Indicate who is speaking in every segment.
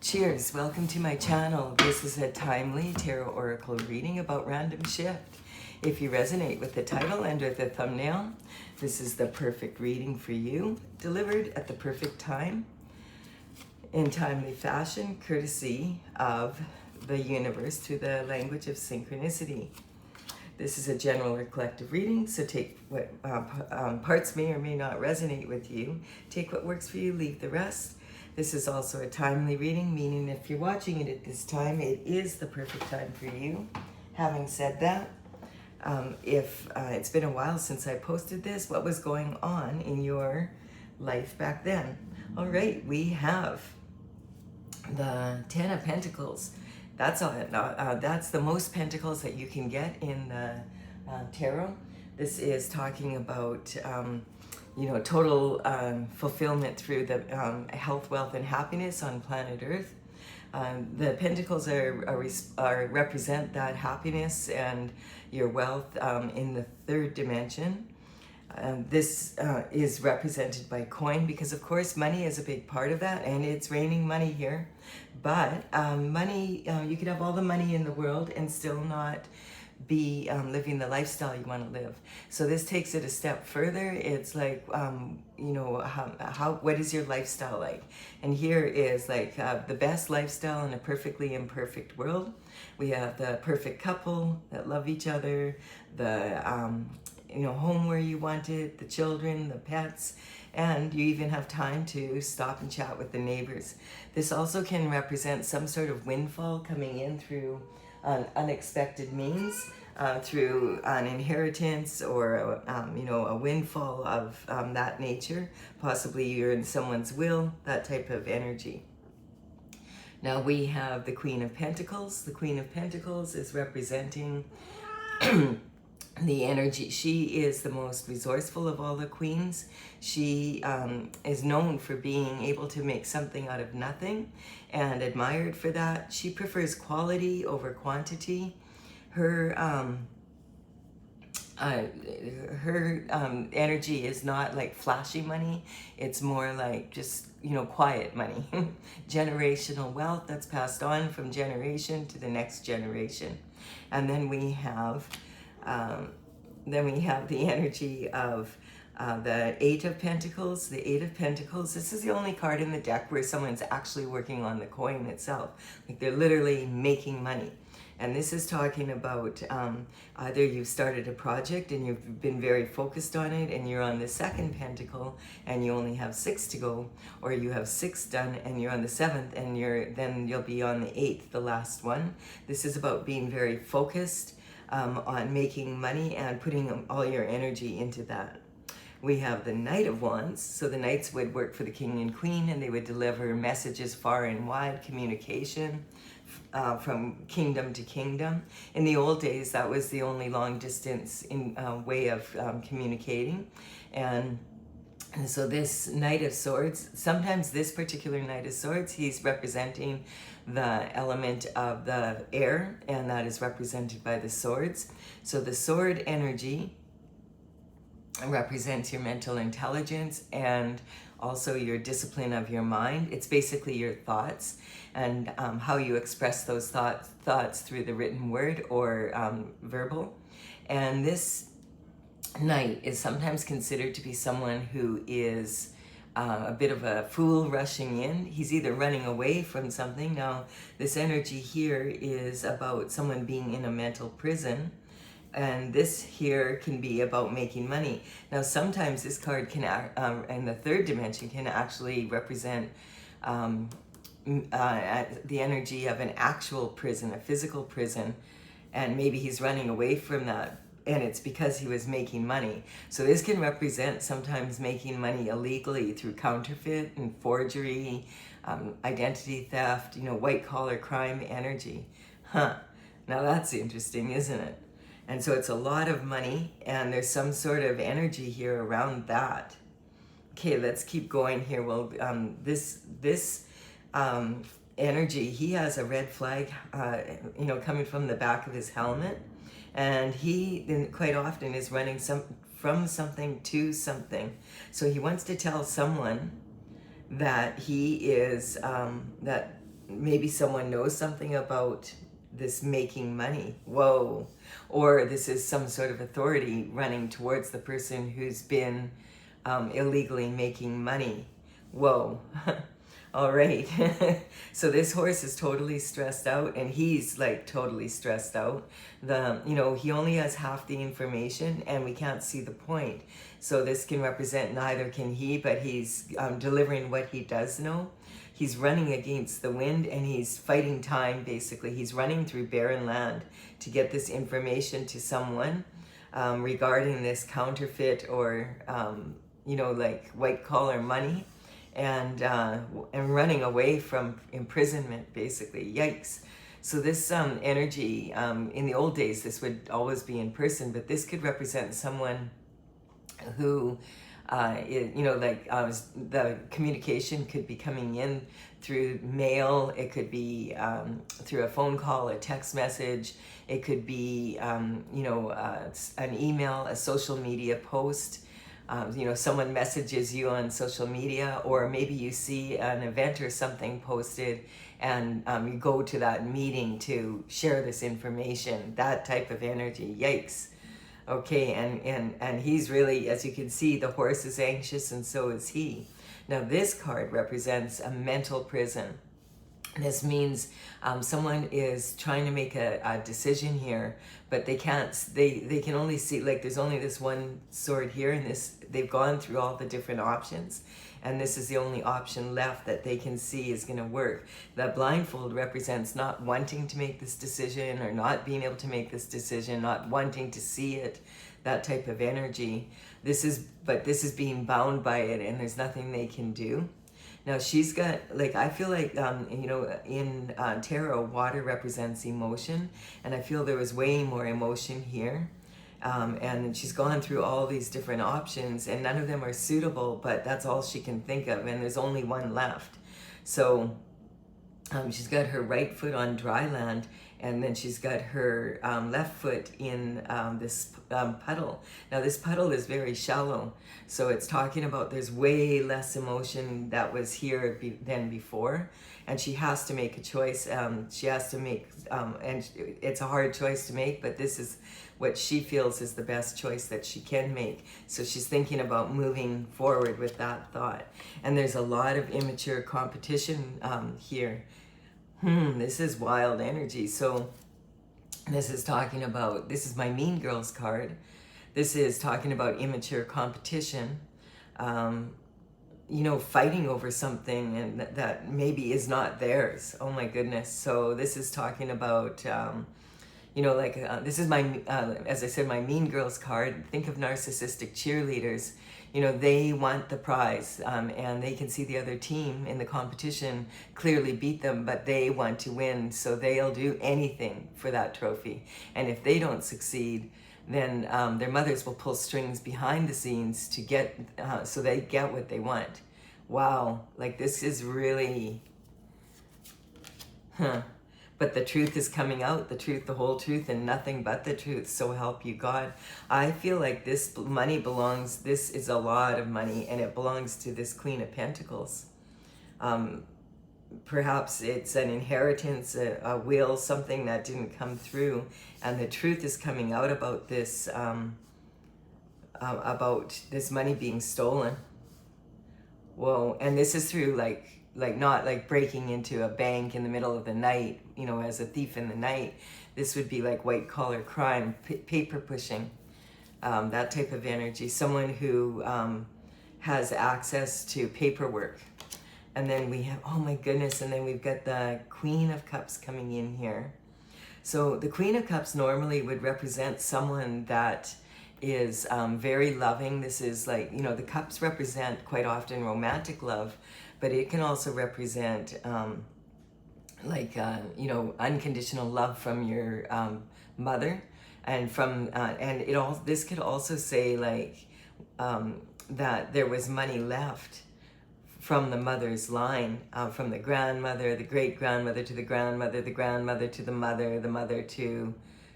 Speaker 1: Cheers, welcome to my channel. This is a timely tarot oracle reading about random shift. If you resonate with the title and with the thumbnail, this is the perfect reading for you, delivered at the perfect time, in timely fashion, courtesy of the universe through the language of synchronicity. This is a general or collective reading, so take what parts may or may not resonate with you. Take what works for you, leave the rest. This is also a timely reading, meaning if you're watching it at this time, it is the perfect time for you. Having said that, if it's been a while since I posted this, what was going on in your life back then? All right, we have the Ten of Pentacles. That's the most pentacles that you can get in the tarot. This is talking about total fulfillment through the health, wealth, and happiness on planet Earth. The pentacles represent that happiness and your wealth in the third dimension. This is represented by coin because, of course, money is a big part of that, and it's raining money here. But money, you could have all the money in the world and still not be living the lifestyle you want to live. So this takes it a step further. It's like, what is your lifestyle like? And here is like the best lifestyle in a perfectly imperfect world. We have the perfect couple that love each other, the home where you want it, the children, the pets, and you even have time to stop and chat with the neighbors. This also can represent some sort of windfall coming in through unexpected means, through an inheritance or a windfall of that nature. Possibly you're in someone's will, that type of energy. Now we have the Queen of Pentacles. The Queen of Pentacles is representing the energy. She is the most resourceful of all the queens. She is known for being able to make something out of nothing and admired for that. She prefers quality over quantity. Her energy is not like flashy money. It's more like just, quiet money. Generational wealth that's passed on from generation to the next generation. And then we have the energy of the Eight of Pentacles. The Eight of Pentacles, this is the only card in the deck where someone's actually working on the coin itself. Like they're literally making money. And this is talking about either you've started a project and you've been very focused on it and you're on the second pentacle and you only have 6 to go, or you have 6 done and you're on the 7th and then you'll be on the 8th, the last one. This is about being very focused on making money and putting all your energy into that. We have the Knight of Wands. So the Knights would work for the King and Queen, and they would deliver messages far and wide, communication from kingdom to kingdom. In the old days, that was the only long distance way of communicating. And so this Knight of Swords, sometimes this particular Knight of Swords, he's representing the element of the air, and that is represented by the swords. So the sword energy represents your mental intelligence and also your discipline of your mind. It's basically your thoughts and how you express those thoughts through the written word or verbal. And this Knight is sometimes considered to be someone who is a bit of a fool rushing in. He's either running away from something. Now, this energy here is about someone being in a mental prison, and this here can be about making money. Now, sometimes this card can, in the third dimension, can actually represent the energy of an actual prison, a physical prison, and maybe he's running away from that. And it's because he was making money. So this can represent sometimes making money illegally through counterfeit and forgery, identity theft, white collar crime energy. Now that's interesting, isn't it? And so it's a lot of money, and there's some sort of energy here around that. Okay, let's keep going here. Well, this energy, he has a red flag, coming from the back of his helmet. And he quite often is running from something to something. So he wants to tell someone that he is, that maybe someone knows something about this making money. Whoa. Or this is some sort of authority running towards the person who's been illegally making money. Whoa. All right. So this horse is totally stressed out, and he's like totally stressed out. He only has half the information, and we can't see the point. So this can represent neither can he, but he's delivering what he does know. He's running against the wind, and he's fighting time, basically. He's running through barren land to get this information to someone regarding this counterfeit or, like white collar money, and running away from imprisonment, basically. Yikes. So this energy, in the old days, this would always be in person, but this could represent someone who the communication could be coming in through mail. It could be through a phone call, a text message. It could be an email, a social media post. Someone messages you on social media, or maybe you see an event or something posted, and you go to that meeting to share this information. That type of energy. Yikes. Okay, and he's really, as you can see, the horse is anxious, and so is he. Now this card represents a mental prison. This means someone is trying to make a decision here, but they can't. They can only see, like, there's only this one sword here, and they've gone through all the different options, and this is the only option left that they can see is going to work. That blindfold represents not wanting to make this decision, or not being able to make this decision, not wanting to see it, that type of energy. This is being bound by it, and there's nothing they can do. Now she's got, like, I feel like, in tarot, water represents emotion, and I feel there was way more emotion here. And she's gone through all these different options, and none of them are suitable, but that's all she can think of, and there's only one left. So she's got her right foot on dry land, and then she's got her left foot in this puddle. Now this puddle is very shallow, so it's talking about there's way less emotion that was here than before, and she has to make a choice. She has to make, and it's a hard choice to make, but this is what she feels is the best choice that she can make. So she's thinking about moving forward with that thought. And there's a lot of immature competition here. This is wild energy. So this is talking about, this is my Mean Girls card. This is talking about immature competition, fighting over something and that maybe is not theirs. Oh my goodness. So this is talking about, this is my, as I said, my Mean Girls card. Think of narcissistic cheerleaders. They want the prize, and they can see the other team in the competition clearly beat them, but they want to win, so they'll do anything for that trophy. And if they don't succeed, then their mothers will pull strings behind the scenes to get, so they get what they want. Wow, like this is really, But the truth is coming out, the truth, the whole truth, and nothing but the truth. So help you God. I feel like this money belongs, this is a lot of money, and it belongs to this Queen of Pentacles. Perhaps it's an inheritance, a will, something that didn't come through, and the truth is coming out about this money being stolen. Whoa, and this is through like not like breaking into a bank in the middle of the night, as a thief in the night. This would be like white collar crime, paper pushing, that type of energy. Someone who has access to paperwork. And then we have, oh my goodness, and then we've got the Queen of Cups coming in here. So the Queen of Cups normally would represent someone that is very loving. This is like, the cups represent quite often romantic love, but it can also represent unconditional love from your mother, and from this could also say like that there was money left from the mother's line, from the grandmother, the great-grandmother to the grandmother to the mother to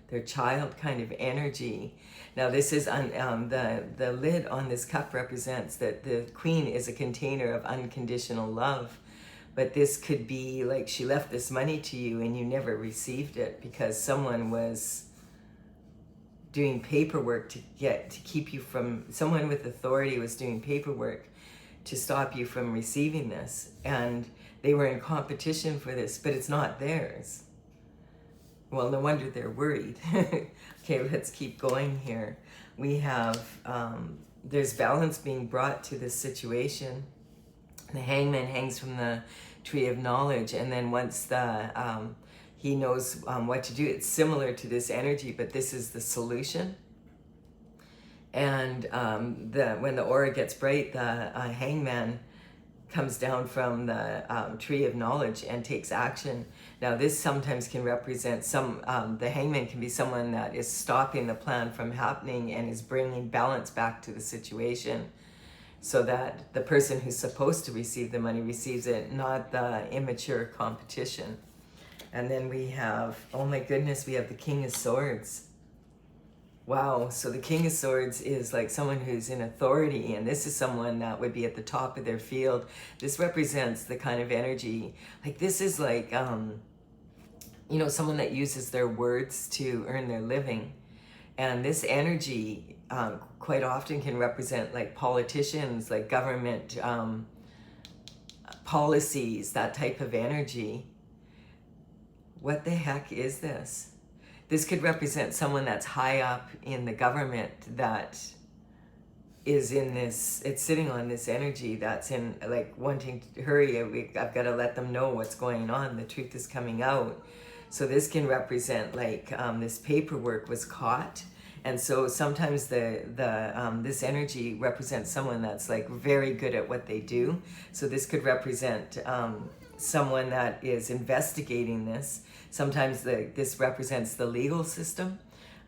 Speaker 1: their child, kind of energy. Now this is, the lid on this cup represents that the Queen is a container of unconditional love, But this could be like she left this money to you and you never received it because someone was doing paperwork to keep you from, someone with authority was doing paperwork to stop you from receiving this. And they were in competition for this, but it's not theirs. Well, no wonder they're worried. Okay, let's keep going here. We have, there's balance being brought to this situation. The hangman hangs from the tree of knowledge, and then once he knows what to do, it's similar to this energy, but this is the solution. And when the aura gets bright, the hangman comes down from the tree of knowledge and takes action. Now this sometimes can represent the hangman can be someone that is stopping the plan from happening and is bringing balance back to the situation, so that the person who's supposed to receive the money receives it, not the immature competition. And then we have, oh my goodness, we have the King of Swords. Wow, so the King of Swords is like someone who's in authority, and this is someone that would be at the top of their field. This represents the kind of energy, like this is like, you know, someone that uses their words to earn their living. And this energy quite often can represent like politicians, like government policies, that type of energy. What the heck is this? This could represent someone that's high up in the government that is in this, it's sitting on this energy that's in like wanting to hurry. I've got to let them know what's going on. The truth is coming out. So this can represent like this paperwork was caught. And so sometimes this energy represents someone that's like very good at what they do. So this could represent someone that is investigating this. Sometimes this represents the legal system,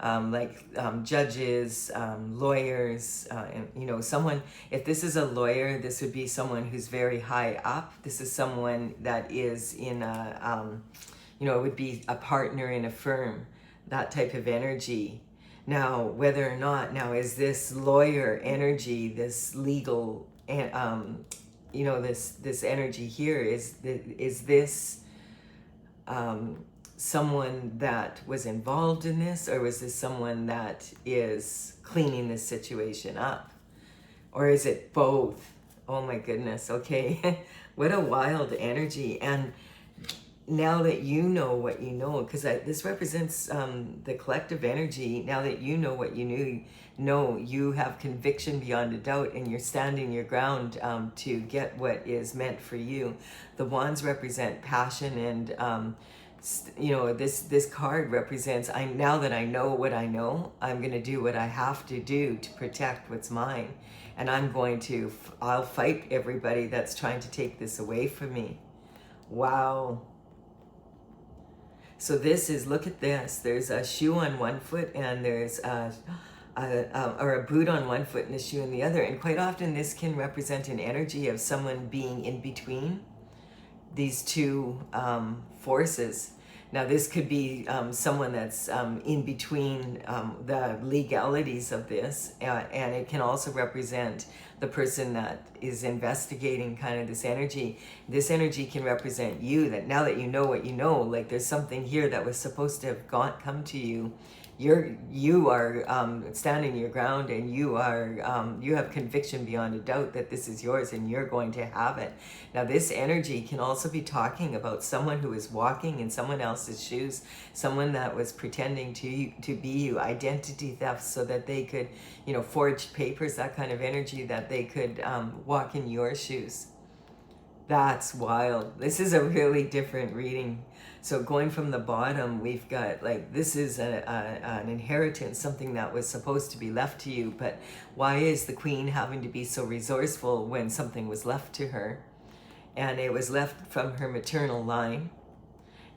Speaker 1: like judges, lawyers, and, you know, someone, if this is a lawyer, this would be someone who's very high up. This is someone that is in a, you know, it would be a partner in a firm, that type of energy. Now, whether or not, now is this lawyer energy, this legal, you know, this energy here, is this someone that was involved in this, or was this someone that is cleaning this situation up? Or is it both? Oh my goodness, okay. What a wild energy. And now that you know what you know, because this represents the collective energy, now that you know what you know, you have conviction beyond a doubt, and you're standing your ground to get what is meant for you. The wands represent passion, and you know, this card represents, now that I know what I know, I'm going to do what I have to do to protect what's mine. And I'll fight everybody that's trying to take this away from me. Wow. So this is, look at this. There's a shoe on one foot, and there's or a boot on one foot and a shoe in the other. And quite often this can represent an energy of someone being in between these two forces. Now this could be someone that's in between the legalities of this, and it can also represent the person that is investigating kind of this energy. This energy can represent you, that now that you know what you know, like there's something here that was supposed to have come to you. You are standing your ground, and you have conviction beyond a doubt that this is yours and you're going to have it. Now this energy can also be talking about someone who is walking in someone else's shoes, someone that was pretending to be you, identity theft, so that they could, you know, forge papers, that kind of energy, that they could walk in your shoes. That's wild. This is a really different reading. So going from the bottom, we've got like, this is an inheritance, something that was supposed to be left to you. But why is the queen having to be so resourceful when something was left to her? And it was left from her maternal line.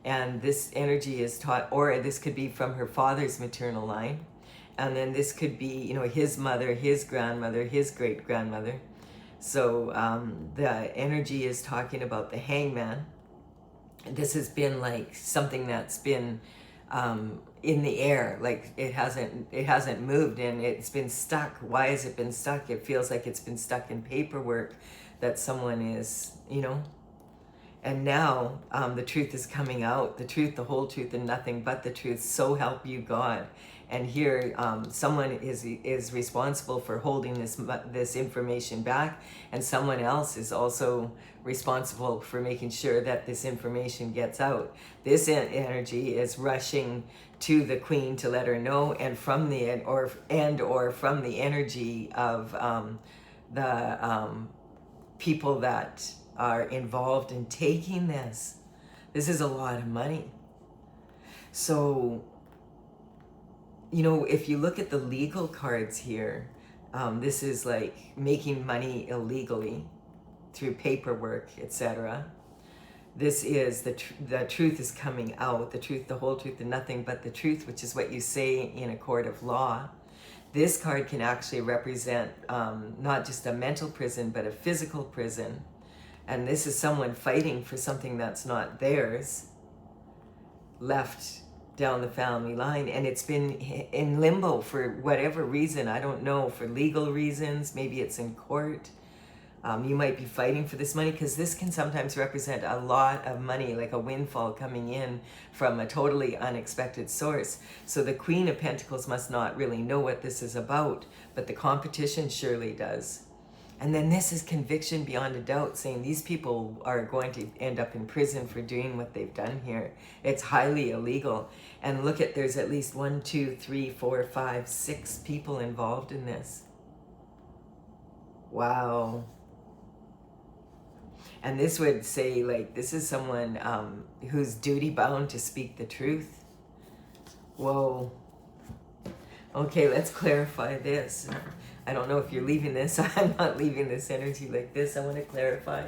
Speaker 1: And this energy is taught, or this could be from her father's maternal line. And then this could be, you know, his mother, his grandmother, his great-grandmother. So the energy is talking about the hangman. This has been like something that's been in the air, like it hasn't moved, and it's been stuck. Why has it been stuck? It feels like it's been stuck in paperwork that someone is, you know. And now the truth is coming out, the truth, the whole truth, and nothing but the truth. So help you God. And here, someone is responsible for holding this information back, and someone else is also responsible for making sure that this information gets out. This energy is rushing to the Queen to let her know, and from the or from the energy of the people that are involved in taking this. This is a lot of money. So, you know, if you look at the legal cards here, this is like making money illegally through paperwork, etc. This is the truth is coming out, the truth, the whole truth, and nothing but the truth, which is what you say in a court of law. This card can actually represent not just a mental prison, but a physical prison. And this is someone fighting for something that's not theirs, left down the family line, and it's been in limbo for whatever reason. I don't know, for legal reasons. Maybe it's in court. You might be fighting for this money, because this can sometimes represent a lot of money, like a windfall coming in from a totally unexpected source. So the Queen of Pentacles must not really know what this is about, but the competition surely does. And then this is conviction beyond a doubt, saying these people are going to end up in prison for doing what they've done here. It's highly illegal. And look at, there's at least 1, 2, 3, 4, 5, 6 people involved in this. Wow. And this would say, like, this is someone who's duty bound to speak the truth. Whoa. Okay, let's clarify this. I don't know if you're leaving this. I'm not leaving this energy like this. I want to clarify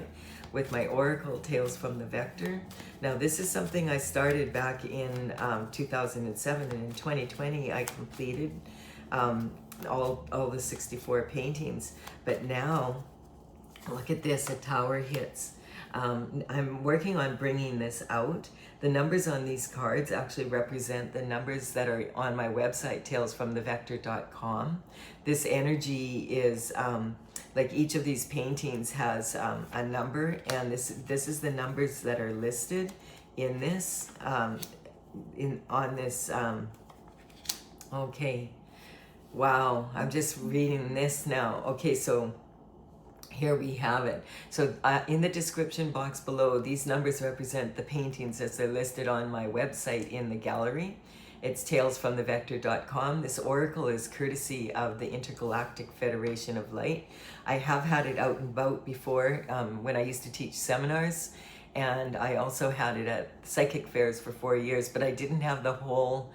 Speaker 1: with my Oracle Tales from the Vector. Now, this is something I started back in 2007, and in 2020 I completed all the 64 paintings. But now, look at this, a tower hits. I'm working on bringing this out. The numbers on these cards actually represent the numbers that are on my website, talesfromthevector.com. This energy is, like each of these paintings has a number, and this is the numbers that are listed in this, on this, okay. Wow, I'm just reading this now. Okay, so here we have it. So in the description box below, these numbers represent the paintings as they're listed on my website in the gallery. It's talesfromthevector.com. This oracle is courtesy of the Intergalactic Federation of Light. I have had it out and about before when I used to teach seminars, and I also had it at psychic fairs for 4 years, but I didn't have the whole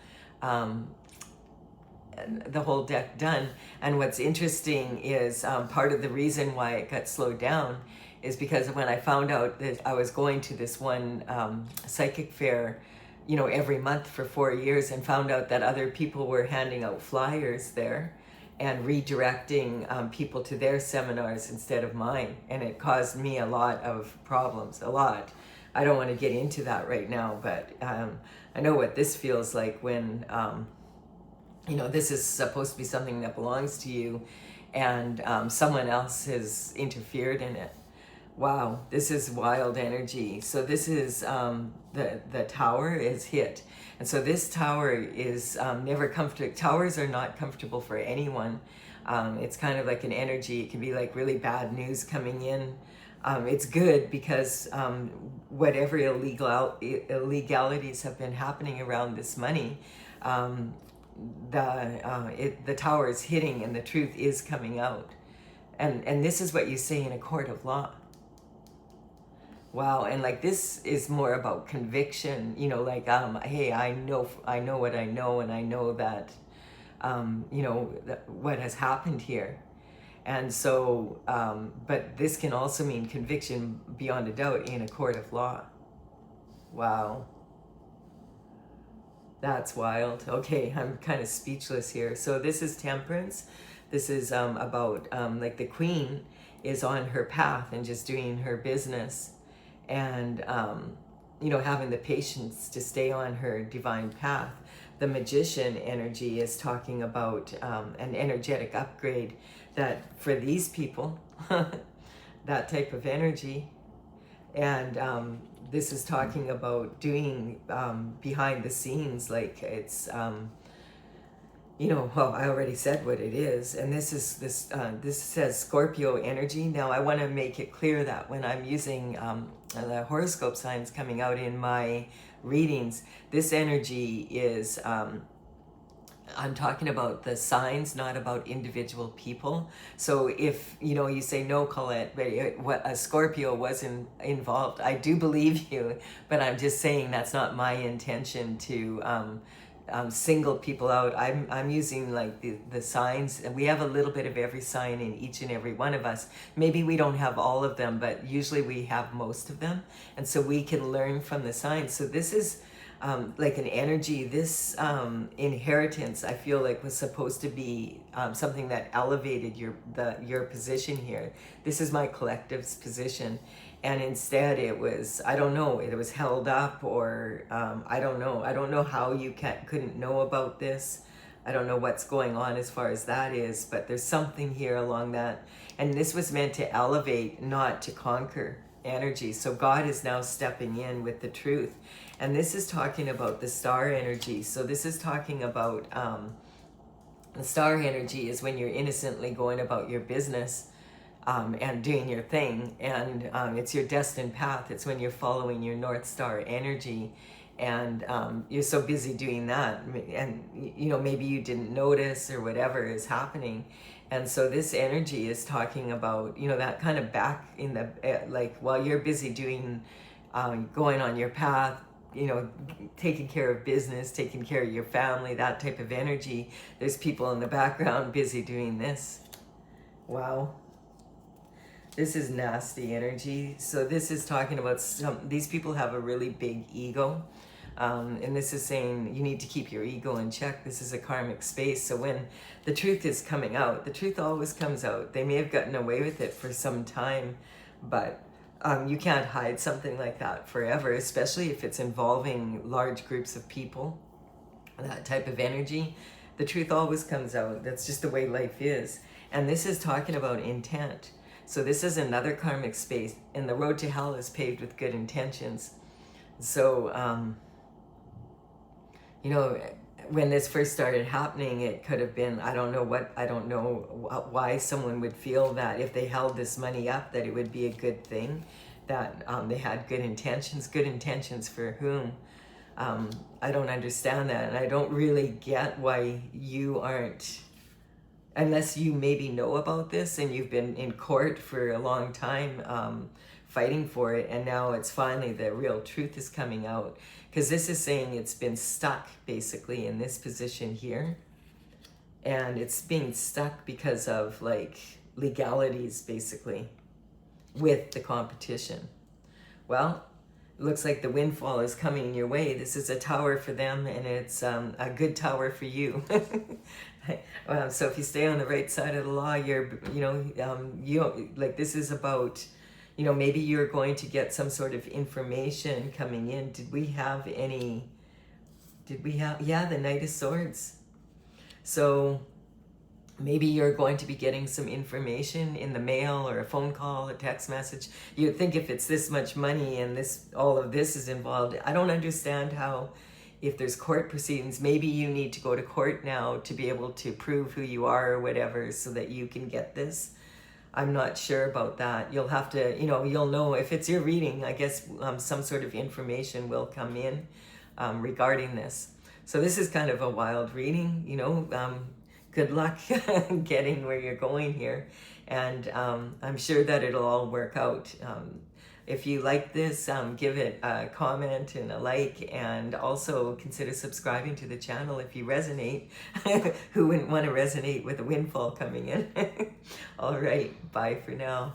Speaker 1: deck done. And what's interesting is part of the reason why it got slowed down is because when I found out that I was going to this one psychic fair, you know, every month for 4 years, and found out that other people were handing out flyers there and redirecting people to their seminars instead of mine, and it caused me a lot of problems, a lot. I don't want to get into that right now, but I know what this feels like when you know, this is supposed to be something that belongs to you, and someone else has interfered in it. Wow, this is wild energy. So this is, the tower is hit. And so this tower is never comfortable. Towers are not comfortable for anyone. It's kind of like an energy. It can be like really bad news coming in. It's good because whatever illegalities have been happening around this money, the tower is hitting and the truth is coming out, and this is what you say in a court of law. Wow. And like, this is more about conviction, you know, like hey, I know what I know, and I know that you know, what has happened here. And so but this can also mean conviction beyond a doubt in a court of law. Wow. That's wild. Okay, I'm kind of speechless here. So this is Temperance. This is about like the Queen is on her path and just doing her business, and you know, having the patience to stay on her divine path. The Magician energy is talking about an energetic upgrade that for these people, that type of energy. And this is talking about doing behind the scenes, like it's well, I already said what it is, and this says Scorpio energy. Now I want to make it clear that when I'm using the horoscope signs coming out in my readings, this energy is I'm talking about the signs, not about individual people. So if you say no, Colette, but a Scorpio wasn't involved, I do believe you, but I'm just saying that's not my intention to single people out. I'm using like the signs, and we have a little bit of every sign in each and every one of us. Maybe we don't have all of them, but usually we have most of them, and so we can learn from the signs. So this is like an energy. This inheritance, I feel like, was supposed to be something that elevated your position here. This is my collective's position, and instead it was, I don't know, it was held up, or I don't know how you couldn't know about this. I don't know what's going on as far as that is, but there's something here along that, and this was meant to elevate, not to conquer energy. So God is now stepping in with the truth, and this is talking about the star energy. So this is talking about the star energy is when you're innocently going about your business and doing your thing, and it's your destined path. It's when you're following your North Star energy, and you're so busy doing that, and maybe you didn't notice or whatever is happening. And so this energy is talking about that kind of back in the like while you're busy doing going on your path, taking care of business, taking care of your family, that type of energy, there's people in the background busy doing this. Wow. This is nasty energy. So this is talking about these people have a really big ego. And this is saying you need to keep your ego in check. This is a karmic space. So when the truth is coming out, the truth always comes out. They may have gotten away with it for some time, but you can't hide something like that forever, especially if it's involving large groups of people, that type of energy. The truth always comes out. That's just the way life is. And this is talking about intent. So this is another karmic space, and the road to hell is paved with good intentions. So, when this first started happening, it could have been, I don't know why someone would feel that if they held this money up, that it would be a good thing, that they had good intentions for whom? I don't understand that, and I don't really get why you aren't, unless you maybe know about this and you've been in court for a long time fighting for it, and now it's finally the real truth is coming out. Because this is saying it's been stuck basically in this position here, and it's being stuck because of like legalities basically with the competition. Well, it looks like the windfall is coming your way. This is a tower for them, and it's a good tower for you. So if you stay on the right side of the law, you're like, this is about, maybe you're going to get some sort of information coming in. Did we have, yeah, the Knight of Swords. So maybe you're going to be getting some information in the mail or a phone call, a text message. You'd think if it's this much money and all of this is involved, I don't understand how, if there's court proceedings, maybe you need to go to court now to be able to prove who you are or whatever so that you can get this. I'm not sure about that. You'll have to, you'll know if it's your reading, I guess some sort of information will come in regarding this. So this is kind of a wild reading, good luck getting where you're going here. And I'm sure that it'll all work out. If you like this, give it a comment and a like, and also consider subscribing to the channel if you resonate. Who wouldn't want to resonate with a windfall coming in? All right, bye for now.